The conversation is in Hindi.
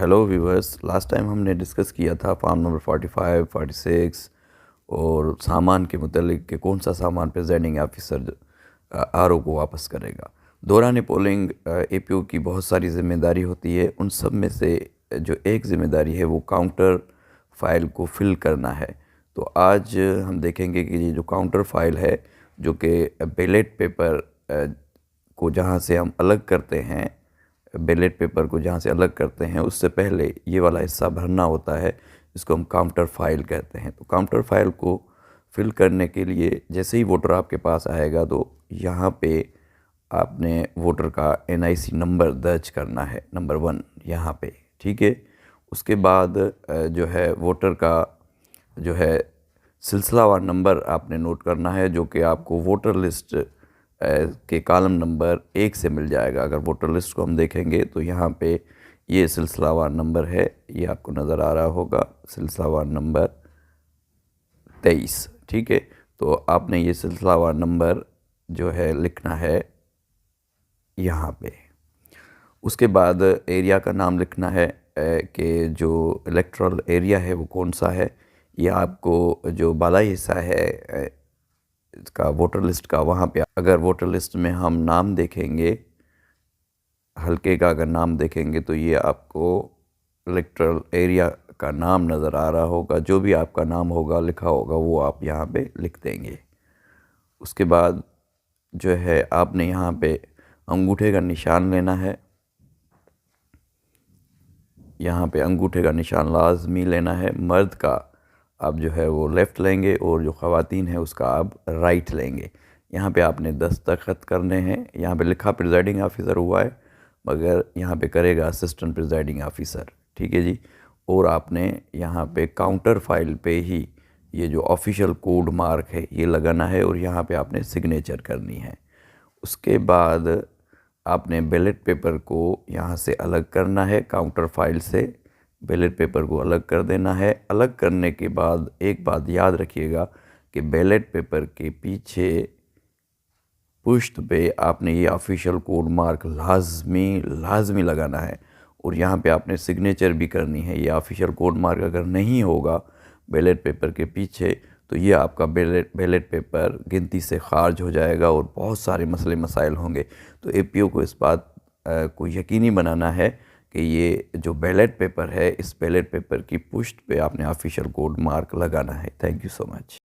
हेलो व्यूअर्स, लास्ट टाइम हमने डिस्कस किया था फॉर्म नंबर 45, 46 और सामान के मुतालिक कि कौन सा सामान प्रिजाइडिंग ऑफिसर आरओ को वापस करेगा। दौरान पोलिंग एपीओ की बहुत सारी ज़िम्मेदारी होती है। उन सब में से जो एक ज़िम्मेदारी है वो काउंटर फाइल को फिल करना है। तो आज हम देखेंगे कि ये जो काउंटर फाइल है, जो कि बैलेट पेपर को जहाँ से हम अलग करते हैं, बैलेट पेपर को जहाँ से अलग करते हैं, उससे पहले ये वाला हिस्सा भरना होता है। इसको हम काउंटर फाइल कहते हैं। तो काउंटर फाइल को फिल करने के लिए जैसे ही वोटर आपके पास आएगा तो यहाँ पे आपने वोटर का एनआईसी नंबर दर्ज करना है, नंबर 1 यहाँ पे, ठीक है। उसके बाद जो है वोटर का जो है सिलसिलावार नंबर आपने नोट करना है, जो कि आपको वोटर लिस्ट के कॉलम नंबर 1 से मिल जाएगा। अगर वोटर लिस्ट को हम देखेंगे तो यहाँ पे ये सिलसिलावार नंबर है, ये आपको नज़र आ रहा होगा, सिलसिलावार नंबर 23, ठीक है। तो आपने ये सिलसिलावार नंबर जो है लिखना है यहाँ पे। उसके बाद एरिया का नाम लिखना है कि जो इलेक्टोरल एरिया है वो कौन सा है। ये आपको जो बालाई हिस्सा है इसका वोटर लिस्ट का, वहाँ पे अगर वोटर लिस्ट में हम नाम देखेंगे, हल्के का अगर नाम देखेंगे तो ये आपको इलेक्टोरल एरिया का नाम नज़र आ रहा होगा। जो भी आपका नाम होगा लिखा होगा वो आप यहाँ पे लिख देंगे। उसके बाद जो है आपने यहाँ पे अंगूठे का निशान लेना है। यहाँ पे अंगूठे का निशान लाजमी लेना है। मर्द का आप जो है वो लेफ़्ट लेंगे और जो ख़वातीन है उसका आप राइट लेंगे। यहाँ पे आपने दस्तखत करने हैं। यहाँ पे लिखा प्रिजाइडिंग ऑफिसर हुआ है, मगर यहाँ पे करेगा असिस्टेंट प्रिजाइडिंग ऑफिसर, ठीक है जी। और आपने यहाँ पे काउंटर फाइल पे ही ये जो ऑफिशियल कोड मार्क है ये लगाना है और यहाँ पे आपने सिग्नेचर करनी है। उसके बाद आपने बैलेट पेपर को यहाँ से अलग करना है, काउंटर फाइल से बैलेट पेपर को अलग कर देना है। अलग करने के बाद एक बात याद रखिएगा कि बैलेट पेपर के पीछे पुश्त पे आपने ये ऑफिशियल कोड मार्क लाजमी लगाना है और यहाँ पे आपने सिग्नेचर भी करनी है। ये ऑफिशियल कोड मार्क अगर नहीं होगा बैलेट पेपर के पीछे तो ये आपका बैलेट पेपर गिनती से खारिज हो जाएगा और बहुत सारे मसले मसाइल होंगे। तो एपीओ को इस बात को यकीनी बनाना है कि ये जो बैलेट पेपर है, इस बैलेट पेपर की पुश्त पे आपने ऑफिशियल कोड मार्क लगाना है। Thank you so much.